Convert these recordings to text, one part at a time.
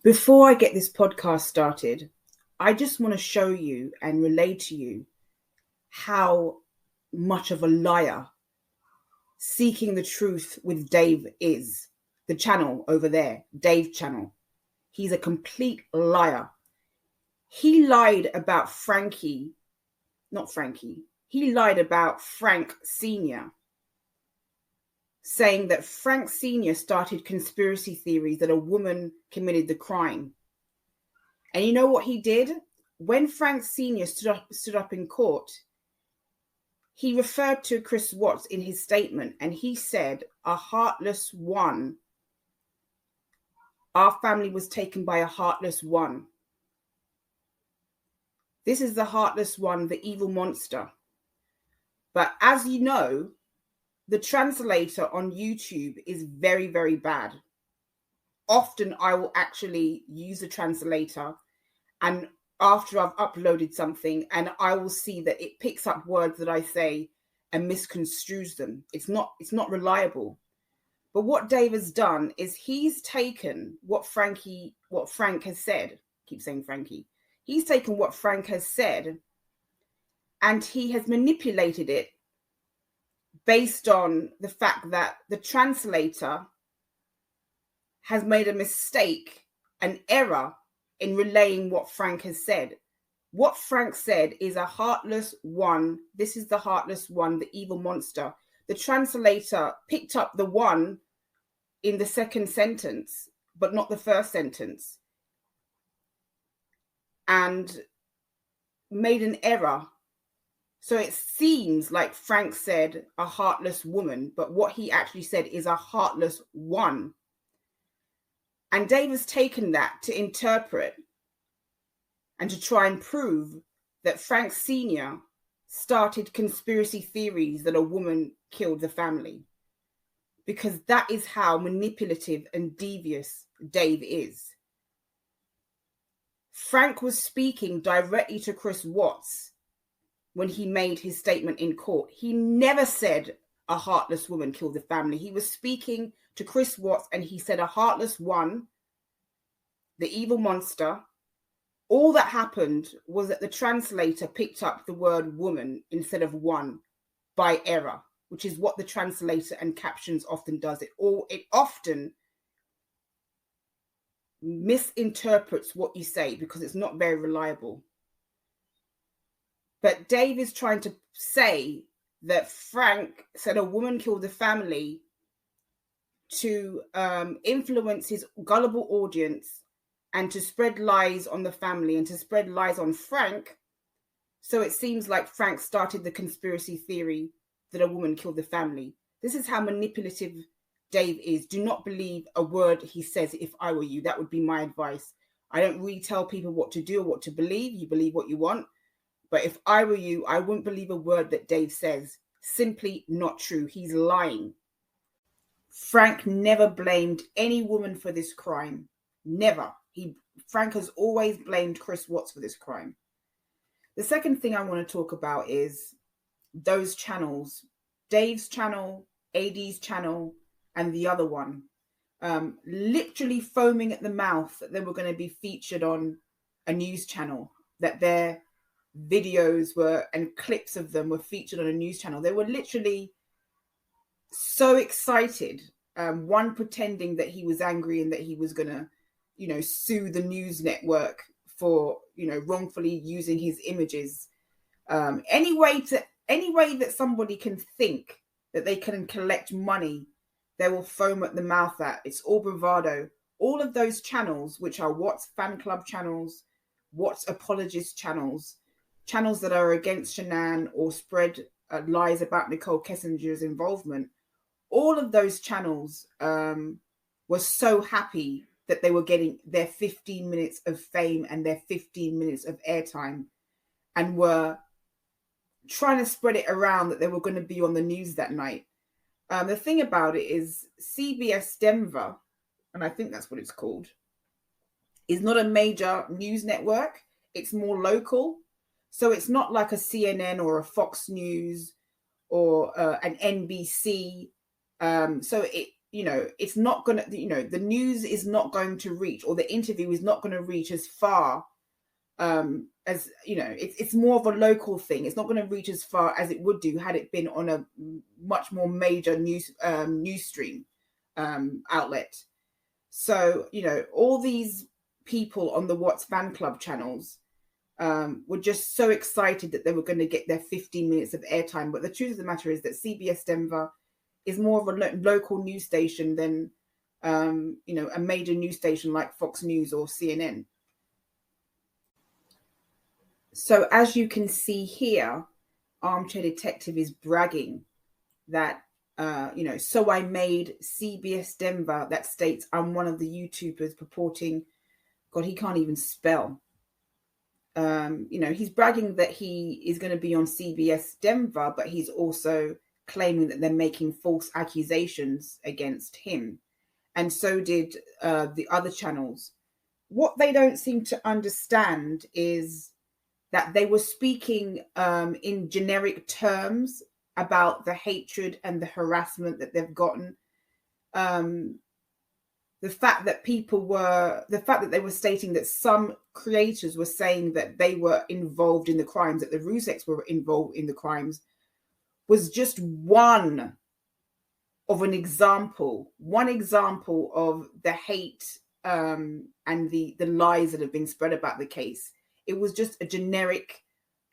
Before I get this podcast started, I just want to show you and relay to you how much of a liar Seeking the Truth with Dave is. The channel over there, Dave channel. He's a complete liar. He lied about he lied about Frank Sr., saying that Frank Sr. started conspiracy theories that a woman committed the crime. And you know what he did? When Frank Sr. stood up in court, he referred to Chris Watts in his statement, and he said, a heartless one. Our family was taken by a heartless one. This is the heartless one, the evil monster. But as you know, the translator on YouTube is very, very bad. Often I will actually use a translator, and after I've uploaded something, and I will see that it picks up words that I say and misconstrues them. It's not reliable. But what Dave has done is he's taken what Frank has said. I keep saying Frankie. He's taken what Frank has said and he has manipulated it based on the fact that the translator has made a mistake, an error in relaying what Frank has said. What Frank said is a heartless one. This is the heartless one, the evil monster. The translator picked up the one in the second sentence, but not the first sentence, and made an error. So it seems like Frank said a heartless woman, but what he actually said is a heartless one. And Dave has taken that to interpret and to try and prove that Frank Sr. started conspiracy theories that a woman killed the family. Because that is how manipulative and devious Dave is. Frank was speaking directly to Chris Watts when he made his statement in court. He never said a heartless woman killed the family. He was speaking to Chris Watts and he said a heartless one, the evil monster. All that happened was that the translator picked up the word woman instead of one by error, which is what the translator and captions often does. It often misinterprets what you say because it's not very reliable. But Dave is trying to say that Frank said a woman killed the family to influence his gullible audience and to spread lies on the family and to spread lies on Frank. So it seems like Frank started the conspiracy theory that a woman killed the family. This is how manipulative Dave is. Do not believe a word he says. If I were you, that would be my advice. I don't really tell people what to do or what to believe. You believe what you want. But if I were you, I wouldn't believe a word that Dave says. Simply not true. He's lying. Frank never blamed any woman for this crime. Never. Frank has always blamed Chris Watts for this crime. The second thing I want to talk about is those channels, Dave's channel, AD's channel, and the other one, literally foaming at the mouth that they were going to be featured on a news channel, that their videos were and clips of them were featured on a news channel. They were literally so excited, one pretending that he was angry and that he was going to, sue the news network for, wrongfully using his images. Any way that somebody can think that they can collect money, they will foam at the mouth at. It's all bravado. All of those channels, which are Watts fan club channels, Watts apologist channels that are against Shanann or spread lies about Nicole Kessinger's involvement, all of those channels were so happy that they were getting their 15 minutes of fame and their 15 minutes of airtime, and were trying to spread it around that they were going to be on the news that night. The thing about it is CBS Denver, and I think that's what it's called, is not a major news network. It's more local. So it's not like a CNN or a Fox News or an NBC. So it's not going to, the news is not going to reach, or the interview is not going to reach as far as, it's more of a local thing. It's not going to reach as far as it would do had it been on a much more major news stream outlet. So, all these people on the What's Fan Club channels were just so excited that they were going to get their 15 minutes of airtime. But the truth of the matter is that CBS Denver is more of a local news station than, a major news station like Fox News or CNN. So as you can see here, Armchair Detective is bragging that, so I made CBS Denver, that states I'm one of the YouTubers purporting, God, he can't even spell. He's bragging that he is going to be on CBS Denver, but he's also claiming that they're making false accusations against him. And so did the other channels. What they don't seem to understand is that they were speaking in generic terms about the hatred and the harassment that they've gotten. The fact that they were stating that some creators were saying that they were involved in the crimes, that the Ruseks were involved in the crimes, was just one example of the hate and the lies that have been spread about the case. It was just a generic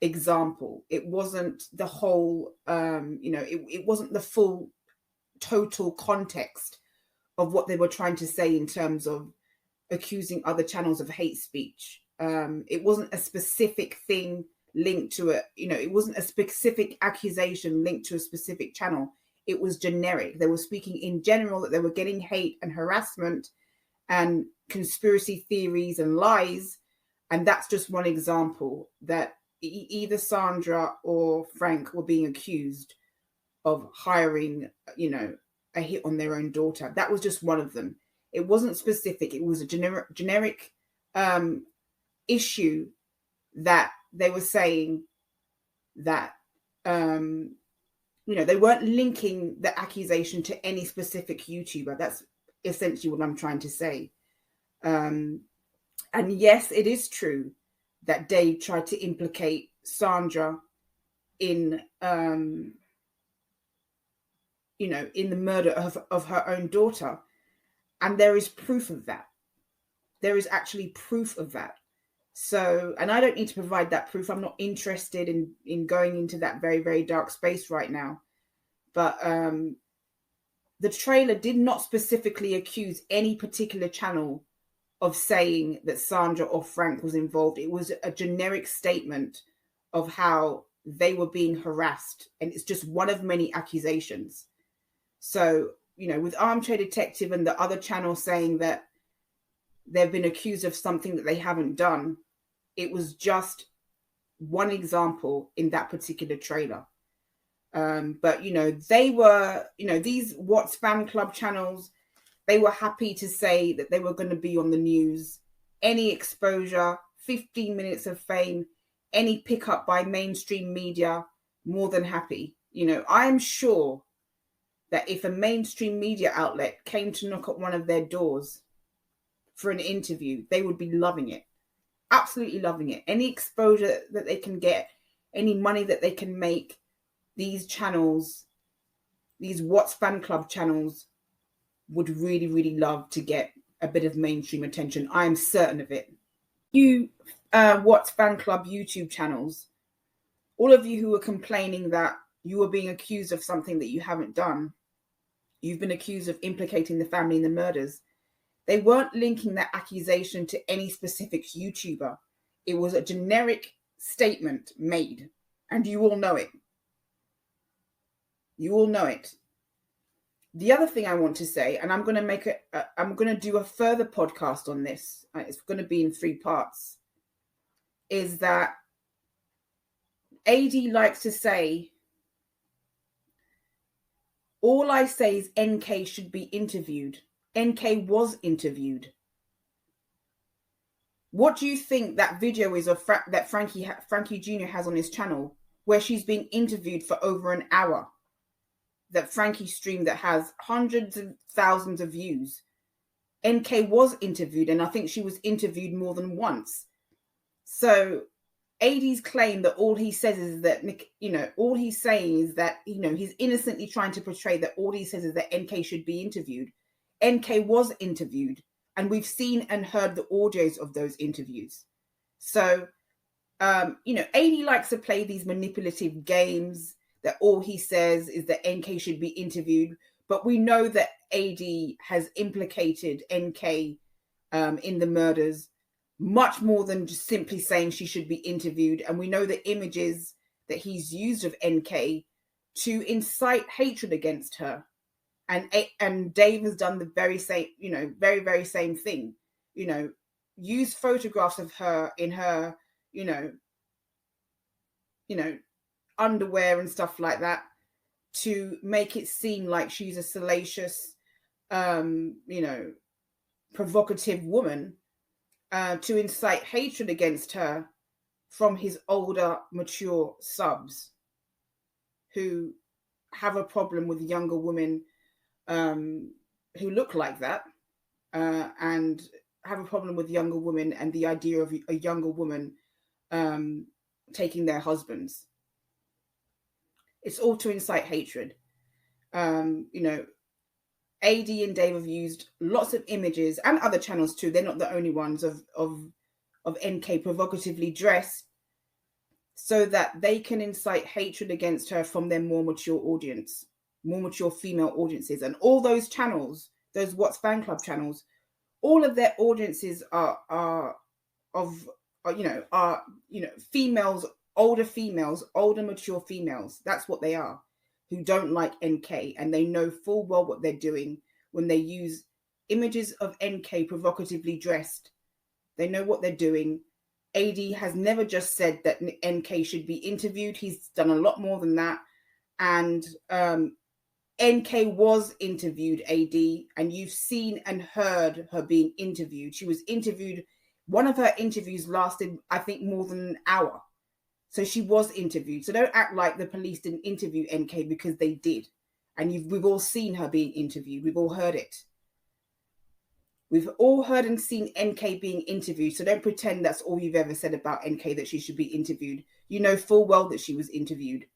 example. It wasn't the whole, it wasn't the full total context of what they were trying to say in terms of accusing other channels of hate speech. It wasn't a specific thing linked to it. It wasn't a specific accusation linked to a specific channel. It was generic. They were speaking in general that they were getting hate and harassment and conspiracy theories and lies. And that's just one example that either Sandra or Frank were being accused of hiring, a hit on their own daughter. That was just one of them. It wasn't specific. It was a generic issue that they were saying that, they weren't linking the accusation to any specific YouTuber. That's essentially what I'm trying to say. And yes, it is true that Dave tried to implicate Sandra in, in the murder of her own daughter. And there is proof of that. There is actually proof of that. So, and I don't need to provide that proof. I'm not interested in going into that very, very dark space right now. But the trailer did not specifically accuse any particular channel of saying that Sandra or Frank was involved. It was a generic statement of how they were being harassed. And it's just one of many accusations. So, with Armchair Detective and the other channel saying that they've been accused of something that they haven't done, it was just one example in that particular trailer. But, they were, these What's Fan Club channels, they were happy to say that they were going to be on the news. Any exposure, 15 minutes of fame, any pickup by mainstream media, more than happy. I'm sure that if a mainstream media outlet came to knock at one of their doors for an interview, they would be loving it. Absolutely loving it. Any exposure that they can get, any money that they can make, these channels, these What's Fan Club channels, would really, really love to get a bit of mainstream attention. I am certain of it. You What's Fan Club YouTube channels, all of you who were complaining that you were being accused of something that you haven't done, you've been accused of implicating the family in the murders. They weren't linking that accusation to any specific YouTuber. It was a generic statement made, and you all know it. You all know it. The other thing I want to say, and I'm going to do a further podcast on this. It's going to be in 3 parts. Is that AD likes to say, all I say is NK should be interviewed. NK was interviewed. What do you think that video is of that Frankie Jr. has on his channel, where she's being interviewed for over an hour? that Frankie stream that has hundreds of thousands of views, NK was interviewed, and I think she was interviewed more than once. So AD's claim that all he says is that, all he's saying is that, he's innocently trying to portray that all he says is that NK should be interviewed. NK was interviewed, and we've seen and heard the audios of those interviews. So, AD likes to play these manipulative games that all he says is that NK should be interviewed. But we know that AD has implicated NK in the murders much more than just simply saying she should be interviewed. And we know the images that he's used of NK to incite hatred against her. And Dave has done the very same, very, very same thing. Use photographs of her in her, underwear and stuff like that to make it seem like she's a salacious, provocative woman, to incite hatred against her from his older, mature subs who have a problem with younger women who look like that, and have a problem with younger women and the idea of a younger woman taking their husbands. It's all to incite hatred. AD and Dave have used lots of images, and other channels too, they're not the only ones, of NK provocatively dressed so that they can incite hatred against her from their more mature audience, more mature female audiences. And all those channels, those What's Fan Club channels, all of their audiences are females, older mature females. That's what they are, who don't like NK, and they know full well what they're doing when they use images of NK provocatively dressed. They know what they're doing. AD has never just said that NK should be interviewed. He's done a lot more than that. And NK was interviewed, AD, and you've seen and heard her being interviewed. She was interviewed. One of her interviews lasted, I think, more than an hour. So she was interviewed. So don't act like the police didn't interview NK, because they did. And we've all seen her being interviewed. We've all heard it. We've all heard and seen NK being interviewed. So don't pretend that's all you've ever said about NK, that she should be interviewed. You know full well that she was interviewed.